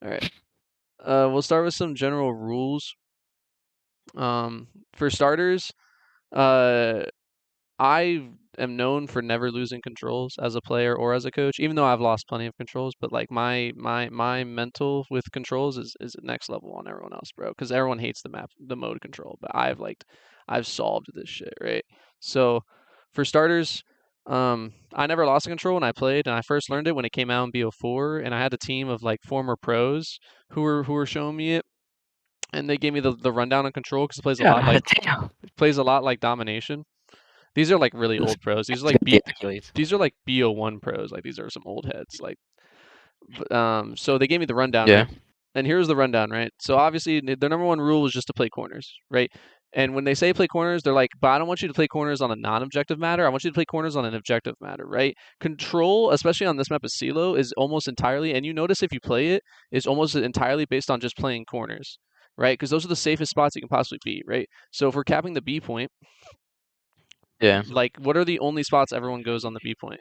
All right. We'll start with some general rules. For starters, uh, I am known for never losing controls as a player or as a coach, even though I've lost plenty of controls. But like my mental with controls is next level on everyone else, bro. Because everyone hates the mode control, but I've solved this shit, right? So for starters, I never lost a control when I played, and I first learned it when it came out in BO4, and I had a team of like former pros who were showing me it, and they gave me the rundown on control because Yeah, damn. it plays a lot like domination. These are like really This old pros. These are guy's like gonna be Achilles. BO1 pros. Like these are some old heads. Like so they gave me the rundown, Yeah. right? And here's the rundown, right? So obviously their number one rule is just to play corners, right? And when they say play corners, they're like, but I don't want you to play corners on a non-objective matter. I want you to play corners on an objective matter, right? Control, especially on this map of CeeLo, is almost entirely, and you notice if you play it, is almost entirely based on just playing corners, right? Because those are the safest spots you can possibly be, right? So if we're capping the B point, Yeah. like what are the only spots everyone goes on the B point?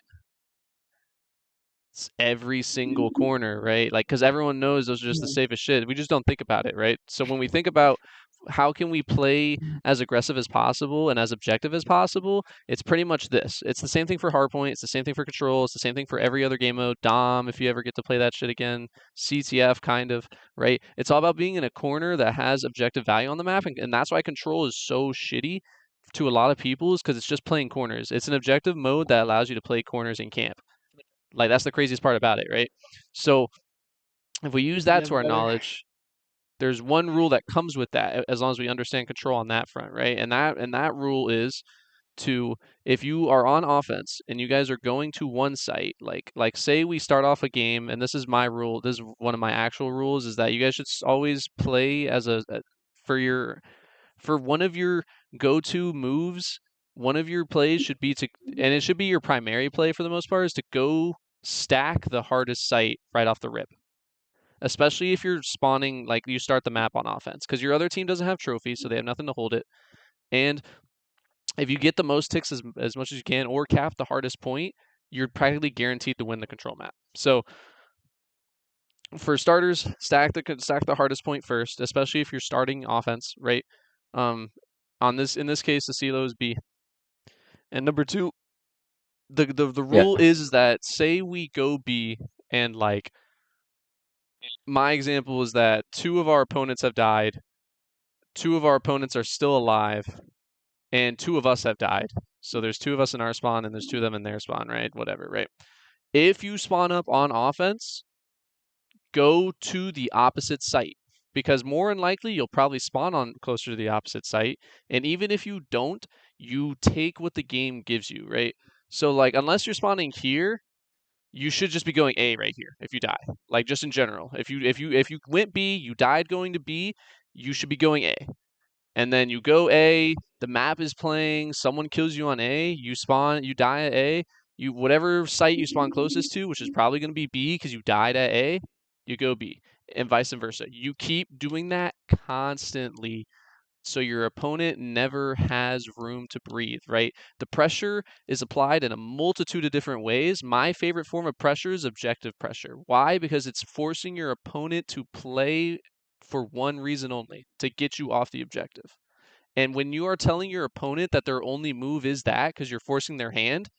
It's every single corner, right? Like, because everyone knows those are just the safest shit. We just don't think about it, right? So when we think about how can we play as aggressive as possible and as objective as possible, it's pretty much this. It's the same thing for hardpoint. It's the same thing for control. It's the same thing for every other game mode. Dom, if you ever get to play that shit again. CTF, kind of, right? It's all about being in a corner that has objective value on the map, and that's why control is so shitty to a lot of people is because it's just playing corners. It's an objective mode that allows you to play corners in camp. Like that's the craziest part about it, right? So if we use that Yeah, to our better. knowledge, there's one rule that comes with that as long as we understand control on that front, right? And that rule is to if you are on offense and you guys are going to one site, like say we start off a game, and this is my rule, this is one of my actual rules, is that you guys should always play as for your for one of your go-to moves, one of your plays should be to, and it should be your primary play for the most part, is to go stack the hardest site right off the rip. Especially if you're spawning, like you start the map on offense, because your other team doesn't have trophies, so they have nothing to hold it. And if you get the most ticks as much as you can, or cap the hardest point, you're practically guaranteed to win the control map. So for starters, stack the hardest point first, especially if you're starting offense, right? Um, in this case, the CeeLo is B. And number two, the Yeah. rule is that say we go B and like my example is that two of our opponents have died, two of our opponents are still alive, and two of us have died. So there's two of us in our spawn and there's two of them in their spawn, right? Whatever, right? If you spawn up on offense, go to the opposite site because more than likely you'll probably spawn on closer to the opposite site. And even if you don't, you take what the game gives you, right? So like unless you're spawning here, you should just be going A right here if you die. Like just in general. If you went B, you died going to B, you should be going A. And then you go A, the map is playing, someone kills you on A, you die at A, you whatever site you spawn closest to, which is probably going to be B because you died at A, you go B, and vice versa. You keep doing that constantly so your opponent never has room to breathe, right? The pressure is applied in a multitude of different ways. My favorite form of pressure is objective pressure. Why? Because it's forcing your opponent to play for one reason only, to get you off the objective. And when you are telling your opponent that their only move is that because you're forcing their hand,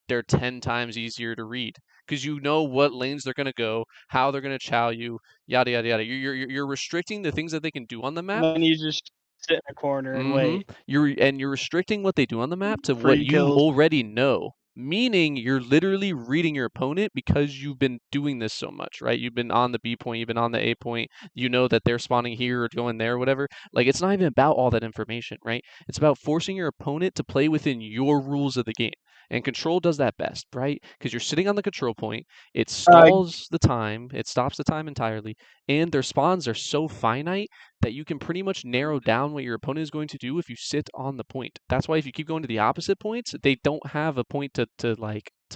they're 10 times easier to read because you know what lanes they're going to go, how they're going to chow you, yada, yada, yada. You're restricting the things that they can do on the And map. then you just sit in a corner and Mm-hmm. wait. You're restricting what they do on the map to what Free you kills. already know. Meaning you're literally reading your opponent because you've been doing this so much, right? You've been on the B point, you've been on the A point, you know that they're spawning here or going there or whatever. Like it's not even about all that information, right? It's about forcing your opponent to play within your rules of the game. And control does that best, right? Because you're sitting on the control point, it Uh, stalls the time, it stops the time entirely, and their spawns are so finite that you can pretty much narrow down what your opponent is going to do if you sit on the point. That's why if you keep going to the opposite points, they don't have a point to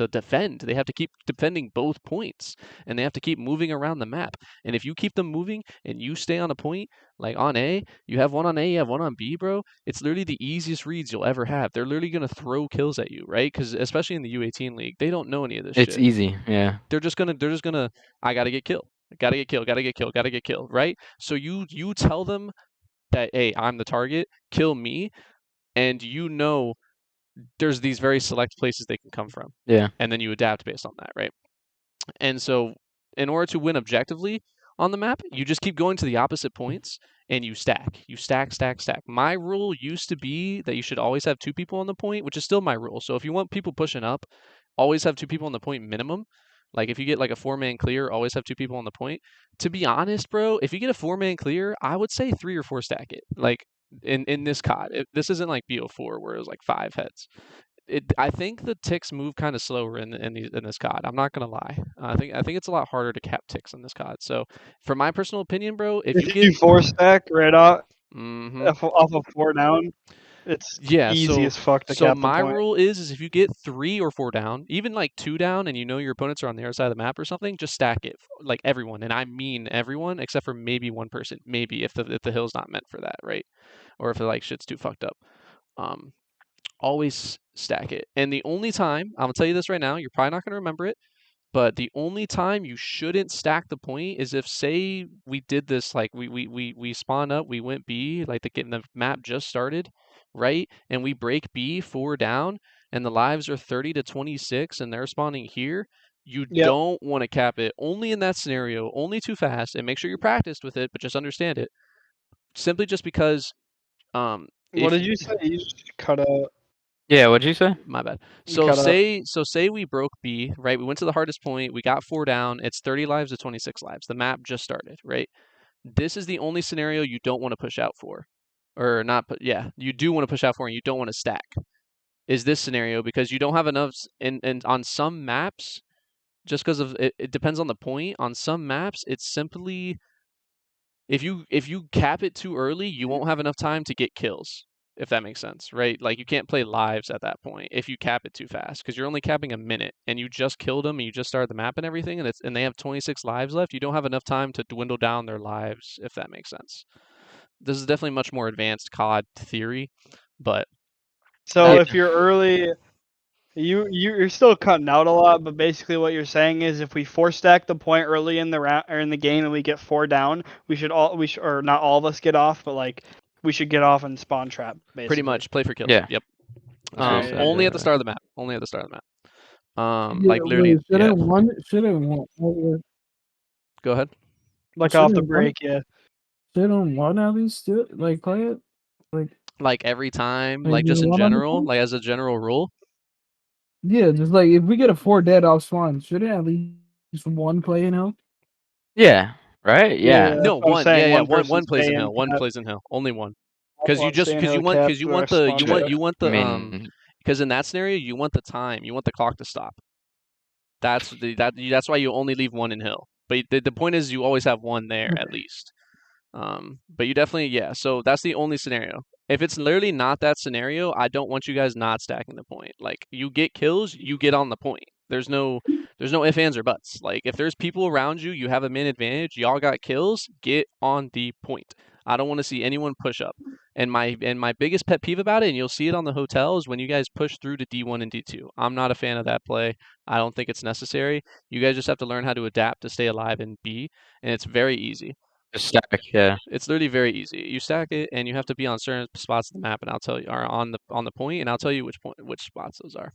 defend. They have to keep defending both points and they have to keep moving around the map. And if you keep them moving and you stay on a point, like on A, you have one on A, you have one on B, bro. It's literally the easiest reads you'll ever have. They're literally gonna throw kills at you, right? Because especially in the U18 league, they don't know any of this It's shit. easy. Yeah. They're just gonna I gotta get killed. Gotta get killed, gotta get killed, gotta get killed, right? So you tell them that, hey, I'm the target, kill me, and you know there's these very select places they can come from. Yeah. And then you adapt based on that, right? And so in order to win objectively on the map, you just keep going to the opposite points and you stack. You stack, stack, stack. My rule used to be that you should always have 2 people on the point, which is still my rule. So if you want people pushing up, always have 2 people on the point minimum. Like if you get like a 4-man clear, always have 2 people on the point. To be honest, bro, if you get a 4-man clear, I would say 3 or 4 stack it. Like in this COD, this isn't like BO4 where it was like 5 heads. I think the ticks move kind of slower in this COD. I'm not gonna lie. I think it's a lot harder to cap ticks in this COD. So, for my personal opinion, bro, if you you get 4 stack right off Mhm. off of 4 down, it's Yeah, easy as fuck to so cap the my point. rule is if you get 3 or 4 down, even like 2 down, and you know your opponents are on the other side of the map or something, just stack it like everyone, and I mean everyone except for maybe one person, maybe if the hill's not meant for that, right? Or if like shit's too fucked up. Always stack it. And the only time, I'm gonna tell you this right now, you're probably not gonna remember it, but the only time you shouldn't stack the point is if, say, we did this, like we spawn up, we went B, like the map just started, right? And we break B 4 down, and the lives are 30 to 26, and they're spawning here. You Yep. don't want to cap it only in that scenario, only too fast, and make sure you're practiced with it, but just understand it. Simply just because, What did you say? You just cut out. Yeah, what'd you say? My bad. You So cut out. say we broke B, right? We went to the hardest point. We got 4 down. It's 30 lives to 26 lives. The map just started, right? This is the only scenario you don't want to push out for, or not. But yeah, you do want to push out for, and you don't want to stack. Is this scenario because you don't have enough? And on some maps, just because of it depends on the point. On some maps, it's simply if you cap it too early, you won't have enough time to get kills, if that makes sense, right? Like you can't play lives at that point if you cap it too fast because you're only capping a minute and you just killed them and you just started the map and everything and they have 26 lives left. You don't have enough time to dwindle down their lives, if that makes sense. This is definitely much more advanced COD theory, but So Yeah. if you're early, you're still cutting out a lot, but basically what you're saying is if we 4 stack the point early in the round or in the game and we get 4 down, we should or not all of us get off, but like we should get off and spawn trap basically. pretty much play for kills. Yeah. Yep. That's what I said, Only yeah. at the start of the map. Only at the start of the map. Yeah, Like literally. wait, Yeah. Go ahead. Like off the shouldn't break, yeah. shouldn't one at least do it? Like play it? Like every time, Like, like just you in want on the general, phone? like as a general rule. Yeah, just like if we get a 4 dead off spawn, shouldn't at least one play in hell? Yeah. Right? Yeah. Yeah. No, what I'm one. saying, Yeah, one one person plays in stay in hill. One cap. plays in hill. Only one. Because you One just stay in because you hill want cap, because you the want rest the spawn you want trap. you want I the mean, because in that scenario you want the time, you want the clock to stop. That's why you only leave one in hill. But the point is you always have one there at least. But you definitely, yeah. So that's the only scenario. If it's literally not that scenario, I don't want you guys not stacking the point. Like you get kills, you get on the point. There's no ifs, ands, or buts. Like if there's people around you, you have a min advantage, y'all got kills, get on the point. I don't want to see anyone push up. And my biggest pet peeve about it, and you'll see it on the hotel, is when you guys push through to D1 and D2. I'm not a fan of that play. I don't think it's necessary. You guys just have to learn how to adapt to stay alive in B, and it's very easy. just stack, yeah. It's literally very easy. You stack it, and you have to be on certain spots of the map, and I'll tell you, or on the point, and I'll tell you which spots those are.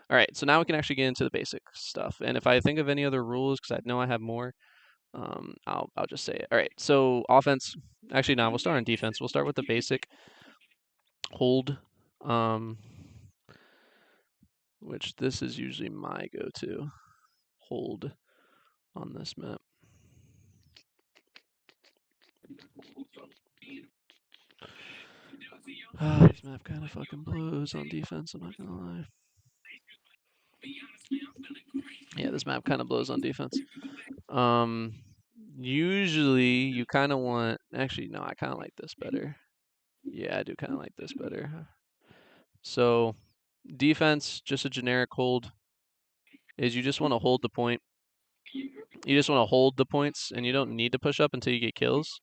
All right, so now we can actually get into the basic stuff. And if I think of any other rules, because I know I have more, I'll just say it. All right, so offense. Actually, no, we'll start on defense. We'll start with the basic hold, which this is usually my go-to hold on this map. This map kind of fucking blows on defense, I'm not gonna lie. Yeah, this map kind of blows on defense. Usually you kind of want, actually no, I kind of like this better. Yeah, I do kind of like this better. So defense, just a generic hold, is you just want to hold the point. You just want to hold the points, and you don't need to push up until you get kills.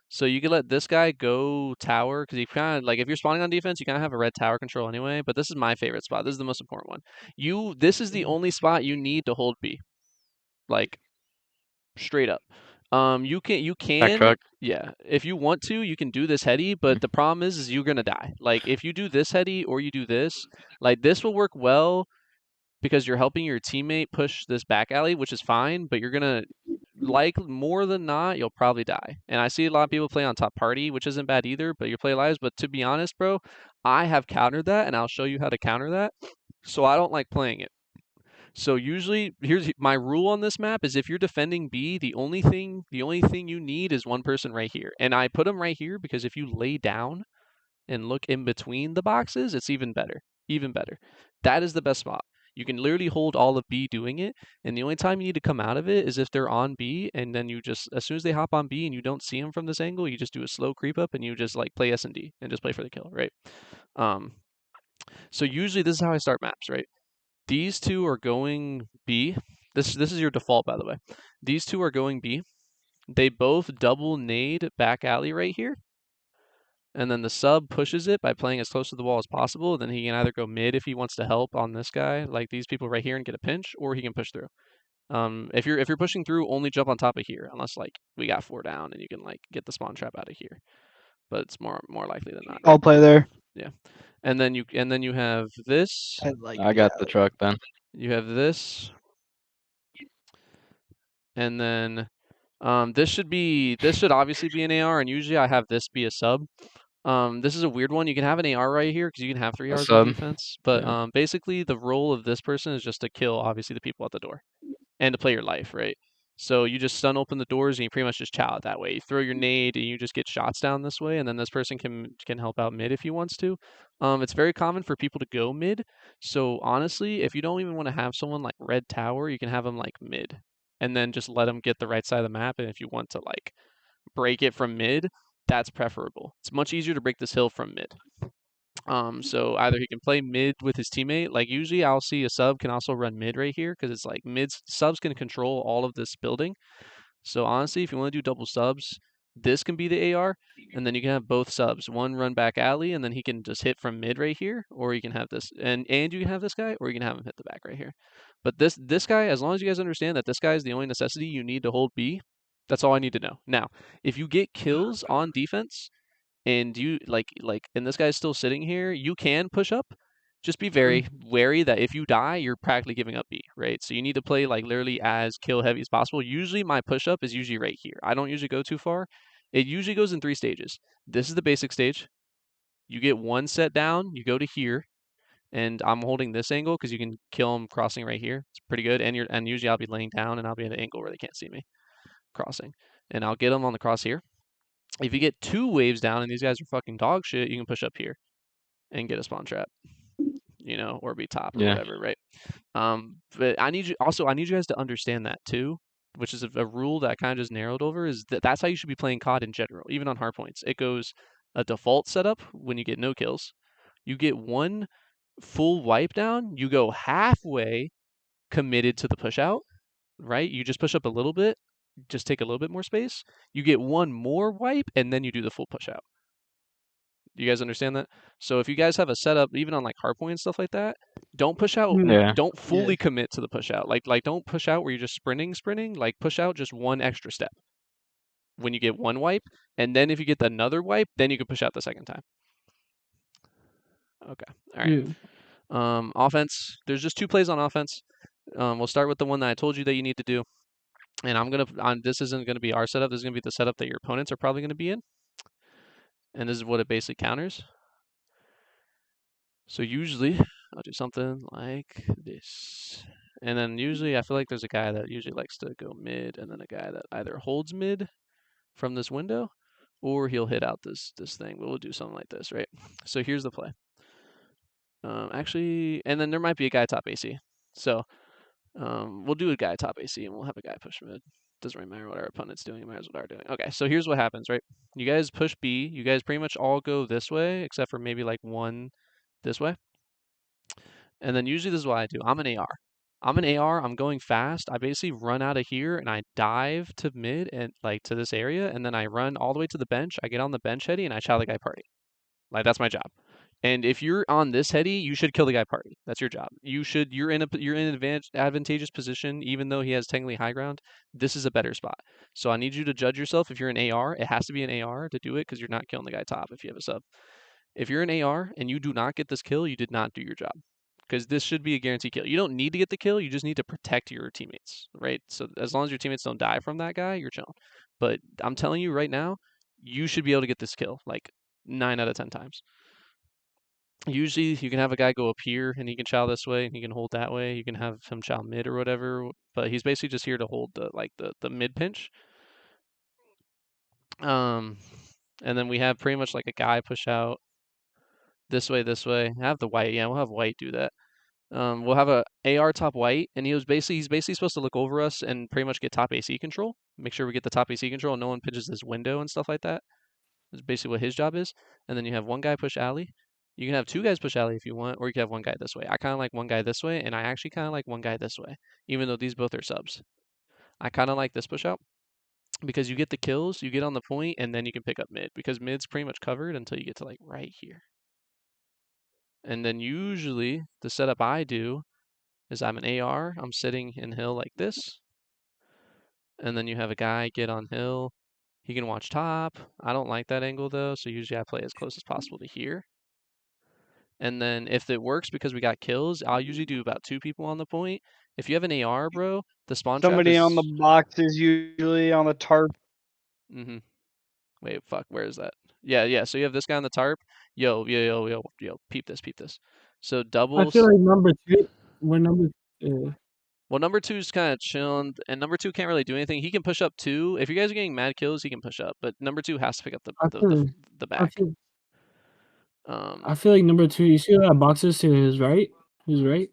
So you can let this guy go tower, because you kind of, like, if you're spawning on defense, you kind of have a red tower control anyway, but this is my favorite spot. This is the most important one. This is the only spot you need to hold B. Like, straight up. You Back can, truck. yeah. If you want to, you can do this heady, but the problem is you're gonna die. Like if you do this heady or you do this, like this will work well because you're helping your teammate push this back alley, which is fine, but you're gonna like more than not, you'll probably die. And I see a lot of people play on top party, which isn't bad either, but your play lives. But to be honest, bro, I have countered that and I'll show you how to counter that. So I don't like playing it. So usually, here's my rule on this map is if you're defending B, the only thing you need is one person right here. And I put them right here because if you lay down and look in between the boxes, it's even better. Even better. That is the best spot. You can literally hold all of B doing it, and the only time you need to come out of it is if they're on B, and then you just, as soon as they hop on B and you don't see them from this angle, you just do a slow creep up and you just like play S&D and just play for the kill, right? So usually this is how I start maps, right? These two are going B. This is your default, by the way. These two are going B. They both double nade back alley right here. And then the sub pushes it by playing as close to the wall as possible. Then he can either go mid if he wants to help on this guy, like these people right here, and get a pinch, or he can push through. If you're pushing through, only jump on top of here, unless like we got 4 down and you can like get the spawn trap out of here. But it's more likely than not. I'll play there. Yeah. And then you have this. I got the truck then. You have this. And then this should obviously be an AR, and usually I have this be a sub. This is a weird one. You can have an AR right here because you can have 3 Rs on defense. But basically the role of this person is just to kill obviously the people at the door and to play your life, right? So you just stun open the doors and you pretty much just chow it that way. You throw your nade and you just get shots down this way, and then this person can help out mid if he wants to. It's very common for people to go mid. So honestly, if you don't even want to have someone like Red Tower, you can have them like mid. And then just let them get the right side of the map. And if you want to like break it from mid, that's preferable. It's much easier to break this hill from mid. So either he can play mid with his teammate. Like usually I'll see a sub can also run mid right here because it's like subs can control all of this building. So honestly, if you want to do double subs, this can be the AR, and then you can have both subs. One run back alley, and then he can just hit from mid right here, or you can have this, and you can have this guy, or you can have him hit the back right here. But this guy, as long as you guys understand that this guy is the only necessity you need to hold B, that's all I need to know. Now, if you get kills on defense, and you and this guy's still sitting here, you can push up. Just be very wary that if you die, you're practically giving up B, right? So you need to play like literally as kill heavy as possible. Usually my push up is usually right here. I don't usually go too far. It usually goes in 3 stages. This is the basic stage. You get 1 set down, you go to here, and I'm holding this angle because you can kill them crossing right here. It's pretty good. And usually I'll be laying down and I'll be at an angle where they can't see me crossing. And I'll get them on the cross here. If you get 2 waves down and these guys are fucking dog shit, you can push up here and get a spawn trap, or be top or whatever, right? But I need you guys to understand that too, which is a rule that I kind of just narrowed over, is that's how you should be playing COD in general, even on hardpoints. It goes a default setup when you get no kills. You get 1 full wipe down, you go halfway committed to the push out, right? You just push up a little bit, just take a little bit more space. You get 1 more wipe, and then you do the full push out. You guys understand that? So if you guys have a setup, even on like hardpoint and stuff like that, don't push out. Yeah. Don't fully commit to the push out. Like don't push out where you're just sprinting. Like push out just 1 extra step. When you get 1 wipe, and then if you get another wipe, then you can push out the second time. Okay. All right. Yeah. Offense. There's just 2 plays on offense. We'll start with the one that I told you that you need to do. And this isn't gonna be our setup. This is gonna be the setup that your opponents are probably gonna be in. And this is what it basically counters. So usually I'll do something like this. And then usually I feel like there's a guy that usually likes to go mid, and then a guy that either holds mid from this window, or he'll hit out this thing. But we'll do something like this, right? So here's the play. Actually, and then there might be a guy top AC. So we'll do a guy top AC, and we'll have a guy push mid. Doesn't really matter what our opponent's doing. It matters what we're doing. Okay, so here's what happens, right? You guys push B. You guys pretty much all go this way, except for maybe like 1 this way. And then usually this is what I do. I'm an AR. I'm going fast. I basically run out of here and I dive to mid and like to this area, and then I run all the way to the bench. I get on the bench heady and I chow the guy party. Like that's my job. And if you're on this heady, you should kill the guy party. That's your job. You're in an advantageous position, even though he has technically high ground. This is a better spot. So I need you to judge yourself. If you're an AR, it has to be an AR to do it because you're not killing the guy top if you have a sub. If you're an AR and you do not get this kill, you did not do your job. Because this should be a guaranteed kill. You don't need to get the kill, you just need to protect your teammates, right? So as long as your teammates don't die from that guy, you're chilling. But I'm telling you right now, you should be able to get this kill like 9 out of 10 times. Usually you can have a guy go up here and he can chow this way and he can hold that way. You can have him chow mid or whatever, but he's basically just here to hold the mid pinch. And then we have pretty much like a guy push out this way. Have the white, yeah, we'll have white do that. We'll have a AR top white, and he's basically supposed to look over us and pretty much get top AC control. Make sure we get the top AC control and no one pinches this window and stuff like that. That's basically what his job is. And then you have one guy push alley. You can have two guys push alley if you want, or you can have one guy this way. I kind of like one guy this way, and I actually kind of like one guy this way, even though these both are subs. I kind of like this push out because you get the kills, you get on the point, and then you can pick up mid because mid's pretty much covered until you get to like right here. And then usually the setup I do is I'm an AR, I'm sitting in hill like this. And then you have a guy get on hill. He can watch top. I don't like that angle though, so usually I play as close as possible to here. And then if it works because we got kills, I'll usually do about 2 people on the point. If you have an AR, bro, the spawn trap Somebody is... on the box is usually on the tarp. Mm-hmm. Wait, fuck, where is that? Yeah, so you have this guy on the tarp. Yo, peep this. So doubles... I feel like number 2, when number... Well, number 2's kind of chilling, and number 2 can't really do anything. He can push up 2. If you guys are getting mad kills, he can push up, but number 2 has to pick up the back. I feel like number 2, you see that boxes to his right? His right?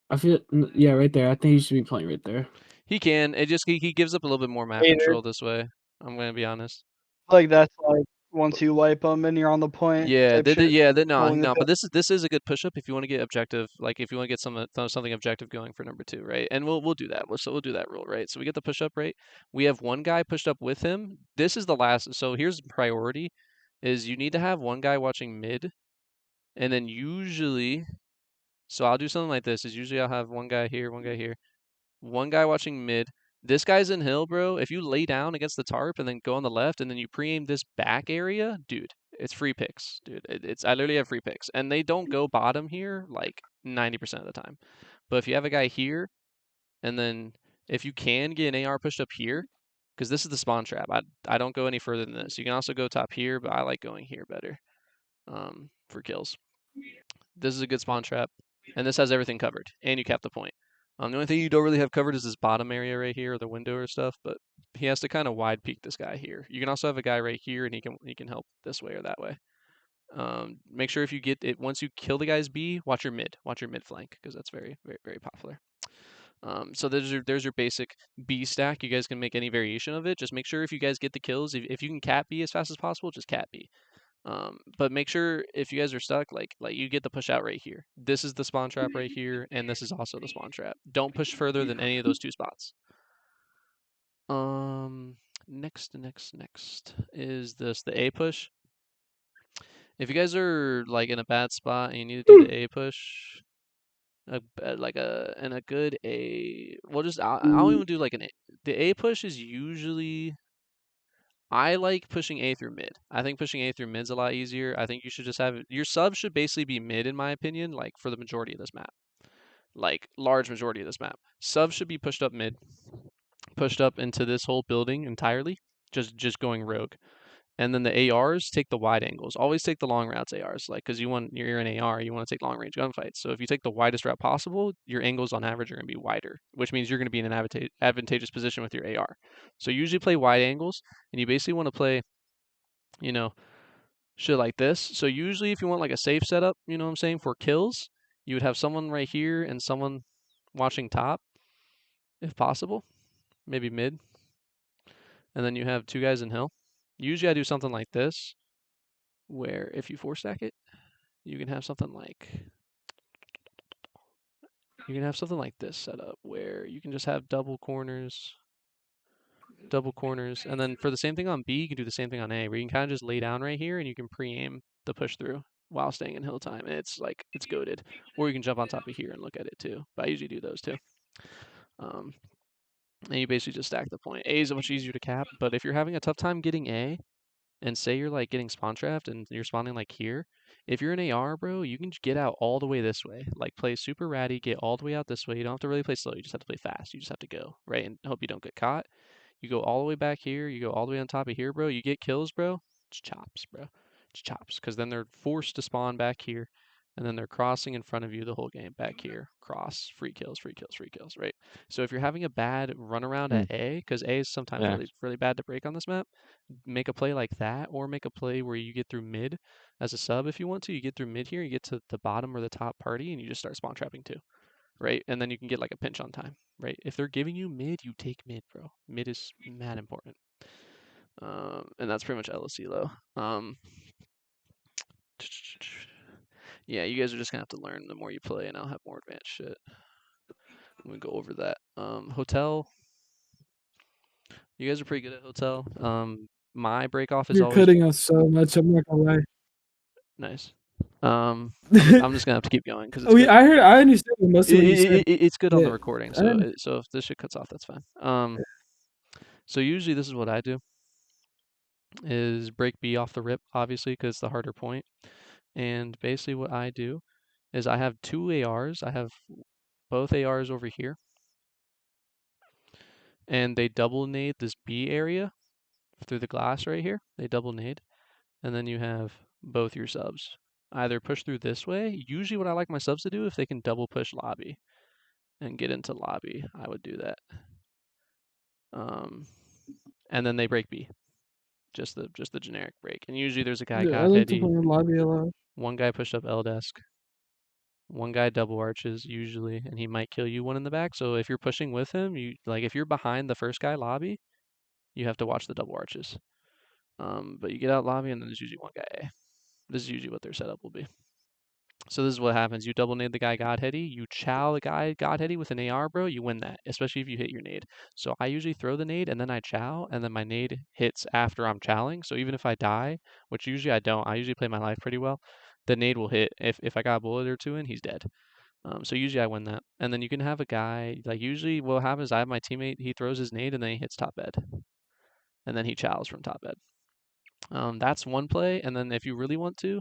I feel, yeah, right there. I think he should be playing right there. He can. It just he gives up a little bit more map Hater. control this way. I'm gonna be honest. Like that's like once you wipe them and you're on the point. Yeah, type shit. no. Holding the But this is a good push up if you want to get objective. Like if you want to get something objective going for number 2, right? And we'll do that. We'll do that rule, right? So we get the push up right. We have one guy pushed up with him. This is the last. So here's priority: is you need to have one guy watching mid, and then usually. So I'll do something like this. Is usually I'll have one guy here, one guy watching mid. This guy's in hill, bro. If you lay down against the tarp and then go on the left and then you pre-aim this back area, dude, it's free picks, dude. I literally have free picks, and they don't go bottom here like 90% of the time. But if you have a guy here, and then if you can get an AR pushed up here, because this is the spawn trap. I don't go any further than this. You can also go top here, but I like going here better for kills. This is a good spawn trap, and this has everything covered, and you cap the point. The only thing you don't really have covered is this bottom area right here, or the window or stuff, but he has to kind of wide peek this guy here. You can also have a guy right here, and he can help this way or that way. Make sure if you get it, once you kill the guy's B, watch your mid flank, because that's very, very, very popular. So there's your basic B stack. You guys can make any variation of it. Just make sure if you guys get the kills, if you can cap B as fast as possible, just cap B. But make sure if you guys are stuck, like you get the push out right here. This is the spawn trap right here, and this is also the spawn trap. Don't push further than any of those 2 spots. Next is this, the A push. If you guys are like in a bad spot and you need to do the A push, and a good A, well, just I'll even do like an A. The A push is usually. I like pushing A through mid. I think pushing A through mid's a lot easier. I think you should just have your sub should basically be mid in my opinion, like for the majority of this map. Like large majority of this map. Subs should be pushed up mid, pushed up into this whole building entirely, just going rogue. And then the ARs take the wide angles. Always take the long routes ARs, like because you're an AR, you want to take long range gunfights. So if you take the widest route possible, your angles on average are going to be wider, which means you're going to be in an advantageous position with your AR. So you usually play wide angles, and you basically want to play, shit like this. So usually if you want like a safe setup, you know what I'm saying, for kills, you would have someone right here and someone watching top, if possible, maybe mid, and then you have 2 guys in hill. Usually I do something like this, where if you 4-stack it, you can have something like this set up, where you can just have double corners, and then for the same thing on B, you can do the same thing on A, where you can kind of just lay down right here, and you can pre-aim to push through while staying in hill time. And it's goated. Or you can jump on top of here and look at it too. But I usually do those too. And you basically just stack the point. A is much easier to cap, but if you're having a tough time getting A, and say you're like getting spawn trapped and you're spawning like here, if you're an AR, bro, you can get out all the way this way. Like play super ratty, get all the way out this way. You don't have to really play slow. You just have to play fast. You just have to go, right? And hope you don't get caught. You go all the way back here. You go all the way on top of here, bro. You get kills, bro. It's chops, bro. It's chops. Because then they're forced to spawn back here. And then they're crossing in front of you the whole game. Back here. Cross. Free kills, free kills, free kills, right? So if you're having a bad runaround at A, because A is sometimes Yeah. really, really bad to break on this map, make a play like that, or make a play where you get through mid as a sub if you want to. You get through mid here, you get to the bottom or the top party, and you just start spawn trapping too, right? And then you can get like a pinch on time, right? If they're giving you mid, you take mid, bro. Mid is mad important. And that's pretty much LSELO. Yeah, you guys are just gonna have to learn the more you play, and I'll have more advanced shit. I'm gonna go over that. Hotel. You guys are pretty good at hotel. My break off is You're always cutting us so much. I'm not gonna lie. nice. I'm just gonna have to keep going because it's Oh, good. yeah, I understand most of what you said. It's good on the Yeah, recording, I so didn't- so if this shit cuts off, that's fine. So usually this is what I do: is break B off the rip, obviously, because it's the harder point. And basically what I do is I have two ARs. I have both ARs over here, and they double nade this B area through the glass right here. They double nade, and then you have both your subs either push through this way. Usually what I like my subs to do, if they can double push lobby and get into lobby, I would do that. And then they break B, just the generic break. And usually there's a guy yeah, I got like to heady. play in lobby a lot. One guy pushed up L desk. One guy double arches usually, and he might kill you one in the back. So if you're pushing with him, if you're behind the first guy lobby, you have to watch the double arches. But you get out lobby, and then there's usually one guy A. This is usually what their setup will be. So this is what happens. You double nade the guy Godheady, you chow the guy Godheady with an AR, bro, you win that, especially if you hit your nade. So I usually throw the nade and then I chow, and then my nade hits after I'm chowing. So even if I die, which usually I don't, I usually play my life pretty well, the nade will hit. If I got a bullet or two in, he's dead. So usually I win that. And then you can have a guy, like usually what happens is I have my teammate, he throws his nade and then he hits top bed. And then he chows from top bed. That's one play. And then if you really want to,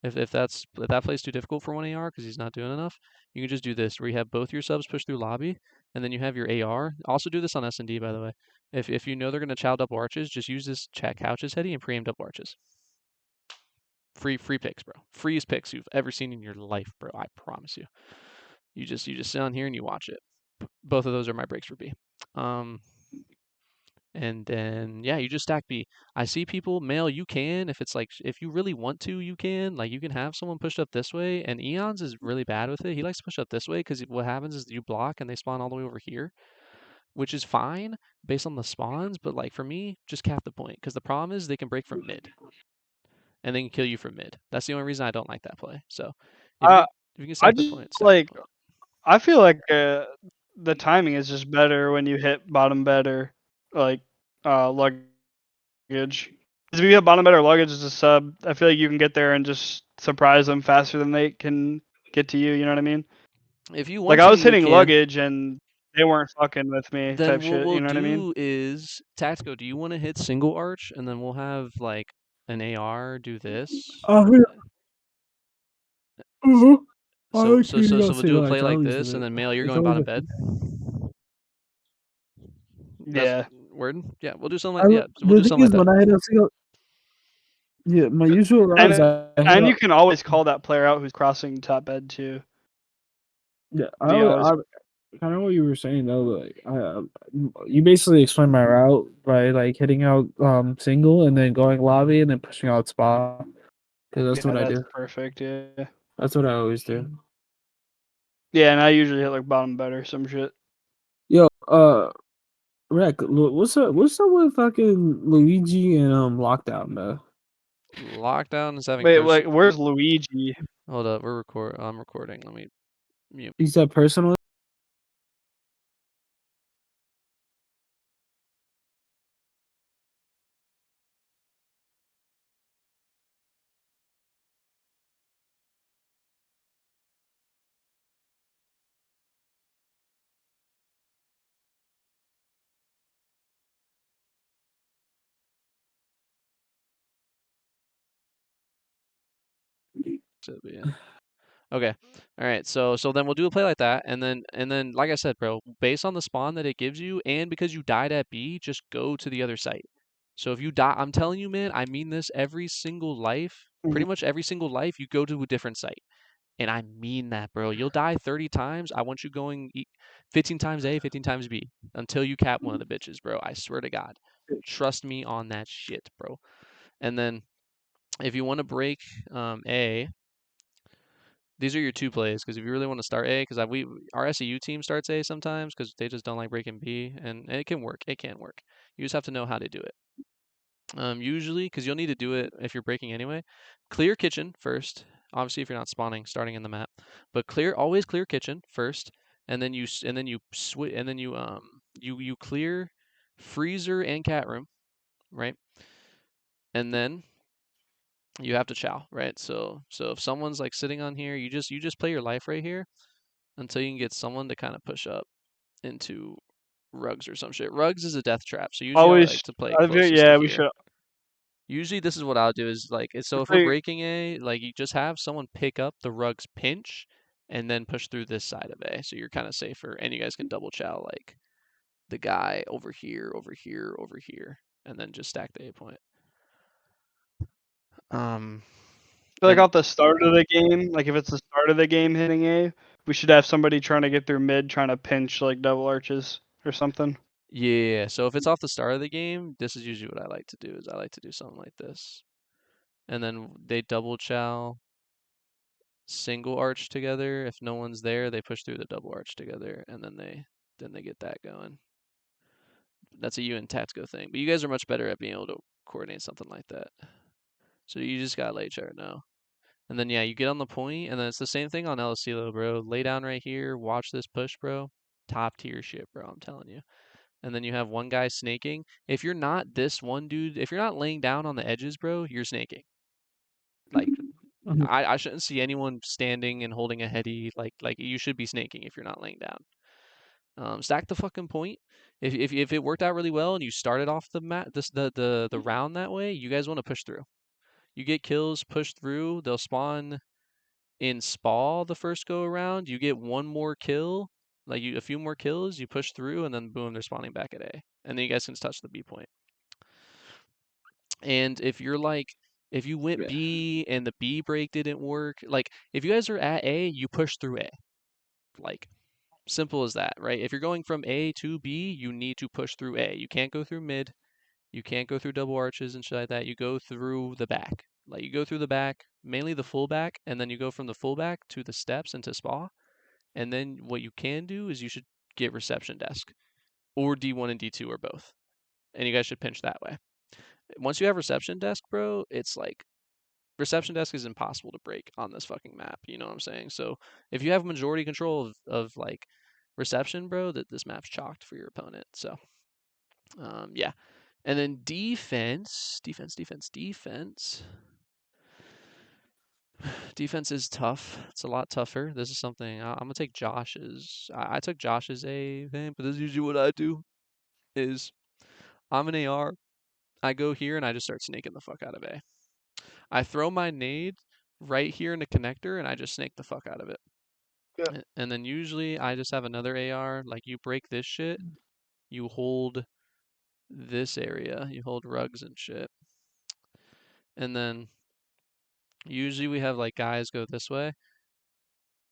if that play's too difficult for one AR because he's not doing enough, you can just do this where you have both your subs push through lobby, and then you have your AR. Also do this on S&D, by the way. If you know they're gonna chow double arches, just use this chat couches heady and pre-aim double arches. Free picks, bro. Freest picks you've ever seen in your life, bro. I promise you. You just sit on here and you watch it. Both of those are my breaks for B. And then, yeah, you just stack B. I see people, Male, you can, if you really want to, you can. Like, you can have someone pushed up this way, and Eons is really bad with it. He likes to push up this way, because what happens is you block, and they spawn all the way over here, which is fine, based on the spawns, but, like, for me, just cap the point, because the problem is they can break from mid, and they can kill you from mid. That's the only reason I don't like that play. So, if you can stack the point, stack the point. I feel like the timing is just better when you hit bottom bed or like luggage. Because if you hit bottom bed or luggage as a sub, I feel like you can get there and just surprise them faster than they can get to you. You know what I mean? If you want Like to, I was you hitting can. luggage and they weren't fucking with me Then type what shit. we'll You know what I mean? do is, Tactico, do you want to hit single arch, and then we'll have, like, an AR do this? Mhm. So like hearing y'all we'll say do a luggage. play I like always do this, and it. then Male, you're It's going always bottom a- bed. Yeah. Word? Yeah, we'll do something I, like we'll the do thing something is, like that. when I hit a single, yeah, my usual route is I hit And up- you can always call that player out who's crossing top bed too. yeah, Do you always- kind of what you were saying though. Like, you basically explained my route by like hitting out single and then going lobby and then pushing out spot. Because that's what I do. Perfect. Yeah. That's what I always do. Yeah, and I usually hit like bottom bed or some shit. Yo, Rec, what's up? What's up with fucking Luigi and lockdown, man? Lockdown is having Wait, person- like where's Luigi? Hold up, I'm recording. Let me mute. He said personally. it, but yeah. Okay. All right. So then we'll do a play like that, and then like I said, bro, based on the spawn that it gives you, and because you died at B, just go to the other site. So if you die, I'm telling you, man, I mean this every single life, pretty much every single life, you go to a different site. And I mean that, bro. You'll die 30 times. I want you going 15 times A, 15 times B until you cap one of the bitches, bro. I swear to God. Trust me on that shit, bro. And then if you want to break A, these are your two plays. Because if you really want to start A, because our SEU team starts A sometimes because they just don't like breaking B, and it can work. It can work. You just have to know how to do it. Usually, because you'll need to do it if you're breaking anyway. Clear kitchen first. Obviously, if you're not starting in the map, but always clear kitchen first, and then you clear freezer and cat room, right? And then you have to chow, right? So if someone's like sitting on here, you just play your life right here until you can get someone to kind of push up into rugs or some shit. Rugs is a death trap, so usually I Always, like to play I closest feel, to yeah, here. we should. Usually this is what I'll do is like, so if we're breaking A, like you just have someone pick up the rugs pinch and then push through this side of A. So you're kind of safer, and you guys can double chow like the guy over here, over here, over here, and then just stack the A point. I feel like off the start of the game, like if it's the start of the game hitting A, we should have somebody trying to get through mid, trying to pinch like double arches or something. Yeah, so if it's off the start of the game, this is usually what I like to do, is I like to do something like this. And then they double chow single arch together. If no one's there, they push through the double arch together, and then they get that going. That's a you and Tatsko thing. But you guys are much better at being able to coordinate something like that. So you just gotta lay chart now. And then yeah, you get on the point, and then it's the same thing on El Asilo, bro. Lay down right here, watch this push, bro. Top tier shit, bro, I'm telling you. And then you have one guy snaking. If you're not this one dude, if you're not laying down on the edges, bro, you're snaking. Like I shouldn't see anyone standing and holding a heady, like you should be snaking if you're not laying down. Stack the fucking point. If it worked out really well and you started off the the round that way, you guys want to push through. You get kills, push through. They'll spawn in spa the first go around. You get one more kill, a few more kills. You push through, and then boom, they're spawning back at A, and then you guys can touch the B point. And if you went B and the B break didn't work, like if you guys are at A, you push through A. Like simple as that, right? If you're going from A to B, you need to push through A. You can't go through mid. You can't go through double arches and shit like that. You go through the back. Like you go through the back, mainly the full back, and then you go from the full back to the steps into spa. And then what you can do is you should get reception desk or D1 and D2 or both. And you guys should pinch that way. Once you have reception desk, bro, it's like reception desk is impossible to break on this fucking map. You know what I'm saying? So if you have majority control of like reception, bro, that this map's chalked for your opponent. So yeah. And then defense. Defense is tough. It's a lot tougher. This is something I'm gonna take Josh's. I took Josh's A thing, but this is usually what I do. Is I'm an AR. I go here and I just start snaking the fuck out of A. I throw my nade right here in the connector and I just snake the fuck out of it. Yeah. And then usually I just have another AR. Like you break this shit, you hold this area, you hold rugs and shit. And then usually we have like guys go this way.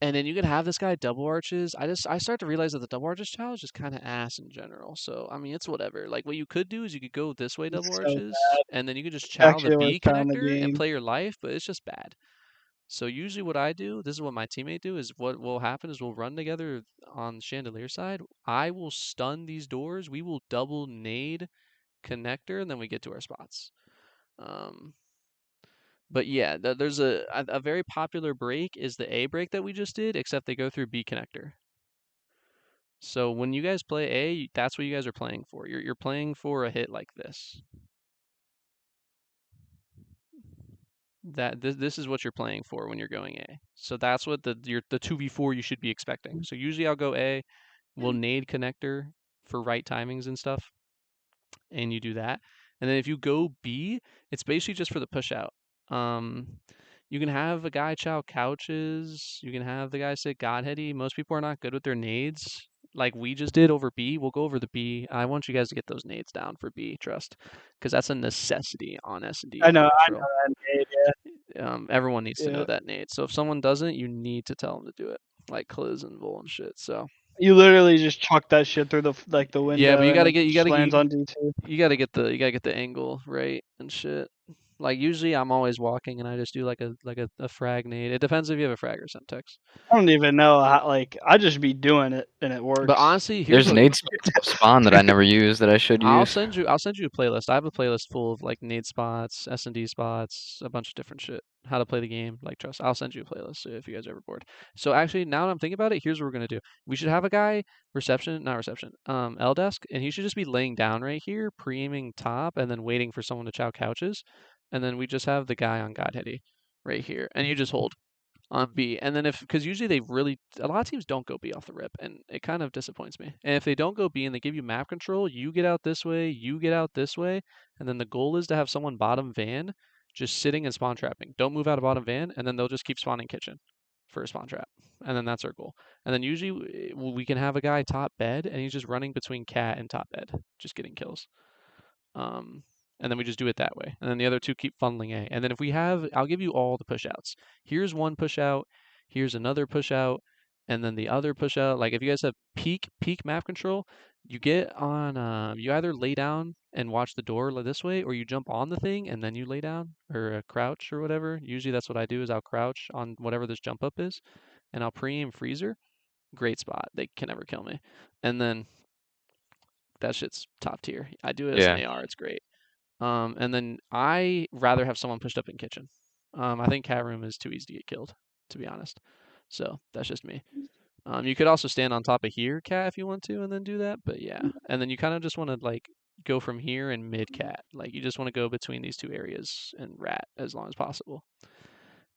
And then you can have this guy double arches. I start to realize that the double arches challenge is kind of ass in general. So I mean it's whatever. Like what you could do is you could go this way double It's so arches, bad. and then you could just chow the Actually, B worst time of the connector and game. play your life, but it's just bad. So usually what I do, this is what my teammate do, is what will happen is we'll run together on Chandelier side. I will stun these doors. We will double nade connector, and then we get to our spots. But yeah, there's a very popular break is the A break that we just did, except they go through B connector. So when you guys play A, that's what you guys are playing for. You're playing for a hit like this. This is what you're playing for when you're going A. So that's what the 2v4 you should be expecting. So usually I'll go A, we'll nade connector for right timings and stuff, and you do that. And then if you go B, it's basically just for the push out. You can have a guy chow couches. You can have the guy sit Godheady. Most people are not good with their nades. Like we just did over B. We'll go over the B. I want you guys to get those nades down for B, trust. Because that's a necessity on S&D. I know Control. that nade, yeah. Everyone needs to know Yeah. that nade. So if someone doesn't, you need to tell them to do it. Like Cliz and Vol and shit. So You literally just chuck that shit through the window. yeah, but you gotta and get it you just gotta lands get on D2. you gotta get the angle right and shit. Like usually I'm always walking and I just do like a frag nade. It depends if you have a frag or Semtex. I don't even know how. Like I just be doing it and it works. But honestly, here's There's what, nade spots off spawn that I never use that I should I'll use. send you a playlist. I have a playlist full of like nade spots, S&D spots, a bunch of different shit. How to play the game, like trust. I'll send you a playlist if you guys are ever bored. So actually, now that I'm thinking about it, here's what we're gonna do. We should have a guy L desk, and he should just be laying down right here, pre-aiming top, and then waiting for someone to chow couches, and then we just have the guy on Godheady right here, and you just hold on B. And then because usually a lot of teams don't go B off the rip, and it kind of disappoints me. And if they don't go B and they give you map control, you get out this way, you get out this way, and then the goal is to have someone bottom van just sitting and spawn trapping. Don't move out of bottom van, and then they'll just keep spawning kitchen for a spawn trap. And then that's our goal. And then usually we can have a guy top bed, and he's just running between cat and top bed, just getting kills. And then we just do it that way. And then the other two keep funneling A. And then if we have, I'll give you all the push outs. Here's one push out. Here's another push out. And then the other push out. Like if you guys have peak map control, you get on, you either lay down and watch the door this way, or you jump on the thing and then you lay down or crouch or whatever. Usually that's what I do is I'll crouch on whatever this jump up is and I'll pre-aim freezer. Great spot. They can never kill me. And then that shit's top tier. I do it as an AR. It's great. And then I rather have someone pushed up in kitchen. I think cat room is too easy to get killed, to be honest. So that's just me. You could also stand on top of here, cat, if you want to, and then do that. But yeah, and then you kind of just want to like go from here and mid cat. Like you just want to go between these two areas and rat as long as possible.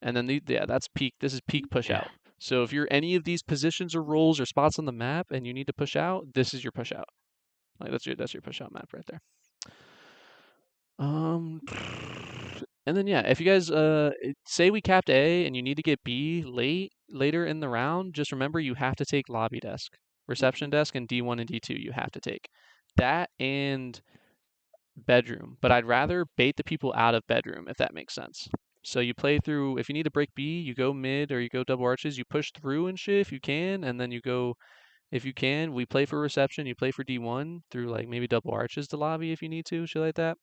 And then that's peak. This is peak push out. So if you're any of these positions or roles or spots on the map and you need to push out, this is your push out. Like that's your push out map right there. And then yeah, if you guys say we capped A and you need to get B later in the round, just remember you have to take lobby desk, reception desk, and D1 and D2 you have to take. That and bedroom. But I'd rather bait the people out of bedroom if that makes sense. So you play through, if you need to break B, you go mid or you go double arches, you push through and shit if you can, and then you go, if you can, we play for reception, you play for D1 through like maybe double arches to lobby if you need to, shit like that.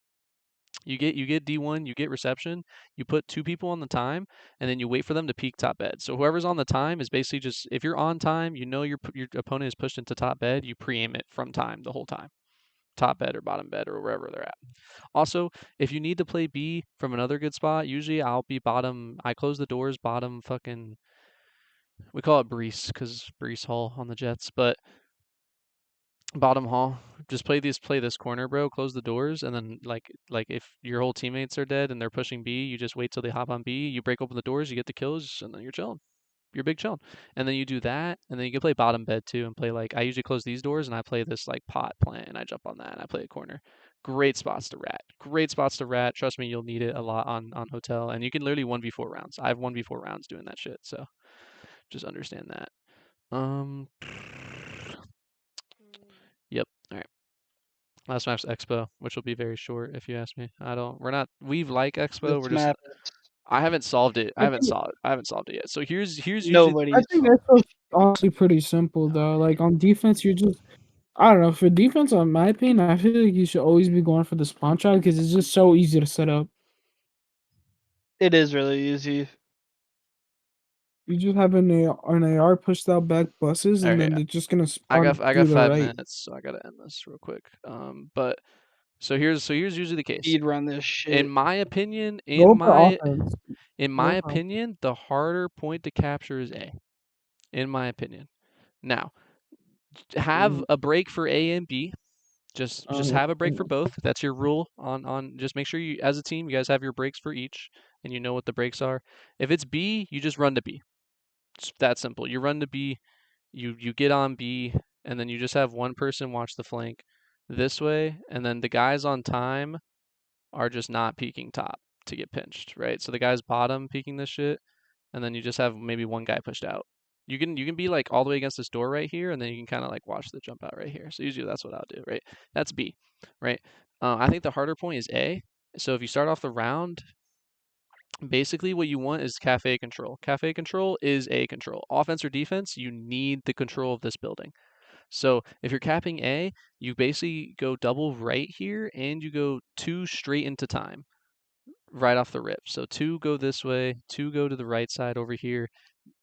You get D1, you get reception, you put two people on the time, and then you wait for them to peek top bed. So whoever's on the time is basically just, if you're on time, you know your opponent is pushed into top bed, you pre-aim it from time the whole time. Top bed or bottom bed or wherever they're at. Also, if you need to play B from another good spot, usually I'll be bottom, I close the doors, bottom fucking, we call it Brees because Brees Hall on the Jets, but bottom hall, just play this corner, bro, close the doors, and then like if your whole teammates are dead and they're pushing B, you just wait till they hop on B, you break open the doors, you get the kills, and then you're chilling. You're big chilling. And then you do that, and then you can play bottom bed too and play like, I usually close these doors and I play this like pot plant and I jump on that and I play a corner. Great spots to rat. Great spots to rat. Trust me, you'll need it a lot on hotel, and you can literally 1v4 rounds. I have 1v4 rounds doing that shit, so just understand that. Yep. All right. Last map's Expo, which will be very short if you ask me. We like Expo. I haven't solved it. I haven't solved it yet. So here's Nobody. I think that's honestly pretty simple though. Like on defense, you're just, I don't know. For defense, in my opinion, I feel like you should always be going for the spawn trap because it's just so easy to set up. It is really easy. You just have an AR pushed out back buses, and then they're just gonna spawn. I got 5 minutes, so I gotta end this real quick. But so here's usually the case. Speed run this shit. In my opinion, the harder point to capture is A. In my opinion. Now, have a break for A and B. Just have a break for both. That's your rule on just make sure you, as a team, you guys have your breaks for each and you know what the breaks are. If it's B, you just run to B. It's that simple. You run to B, you get on B, and then you just have one person watch the flank this way, and then the guys on time are just not peeking top. to get pinched, right? So the guy's bottom peeking this shit, and then you just have maybe one guy pushed out. You can be like all the way against this door right here, and then you can kind of like watch the jump out right here. So usually that's what I'll do, right? That's B, right? I think the harder point is A. So if you start off the round, basically what you want is cafe control. Cafe control is A control. Offense or defense, you need the control of this building. So if you're capping A, you basically go double right here, and you go 2 straight into time right off the rip. So 2 go this way, 2 go to the right side over here.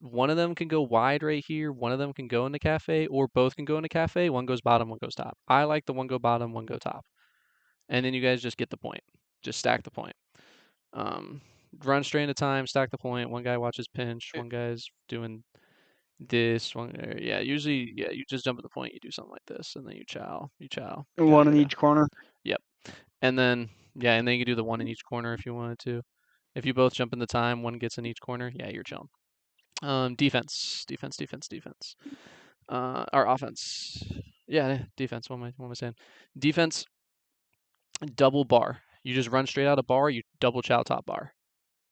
One of them can go wide right here, one of them can go in the cafe, or both can go in the cafe. One goes bottom, one goes top. I like the one go bottom, one go top. And then you guys just get the point. Just stack the point. Run straight into time, stack the point. One guy watches pinch, one guy's doing this one. Yeah, usually, yeah, you just jump at the point, you do something like this, and then you chow. One in each corner. Yep. And then, yeah, and then you can do the one in each corner if you wanted to. If you both jump in the time, one gets in each corner, yeah, you're chilling. Defense. Or offense. Yeah, defense. What am I saying? Defense, double bar. You just run straight out of bar, you double chow top bar.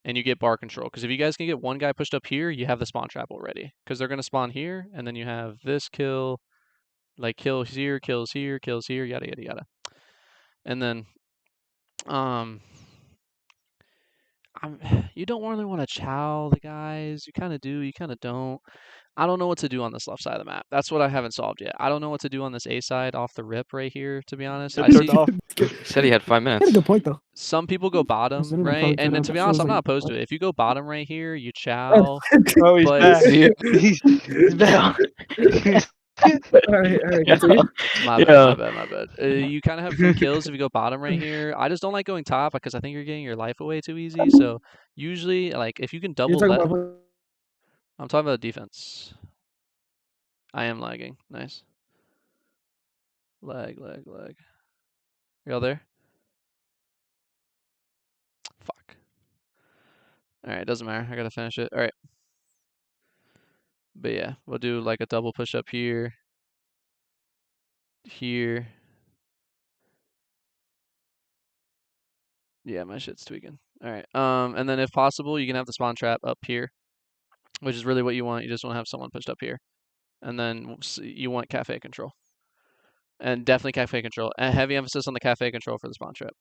And you get bar control. Because if you guys can get one guy pushed up here, you have the spawn trap already. Because they're going to spawn here, and then you have this kill, like kills here, yada, yada, yada. And then, you don't really want to chow the guys. You kind of do, you kind of don't. I don't know what to do on this left side of the map. That's what I haven't solved yet. I don't know what to do on this A side off the rip right here, to be honest. I see He said he had 5 He had a minutes. good point though. some people go bottom, Considering my right? color And then, setup, to be it honest, feels I'm not like- opposed to it. If you go bottom right here, you chow. Oh, he's But- back. See ya. He's back. Alright, continue. My Yeah. bad. You kind of have free kills if you go bottom right here. I just don't like going top because I think you're getting your life away too easy. So usually, like, if you can double You're talking left, about I'm talking about defense. I am lagging. Nice. Lag. Y'all there? Fuck. Alright, doesn't matter. I gotta finish it. Alright. But yeah, we'll do like a double push up here. Here. Yeah, my shit's tweaking. Alright. And then if possible, you can have the spawn trap up here, which is really what you want. You just want to have someone pushed up here. And then you want cafe control. And definitely cafe control. A heavy emphasis on the cafe control for the spawn trap.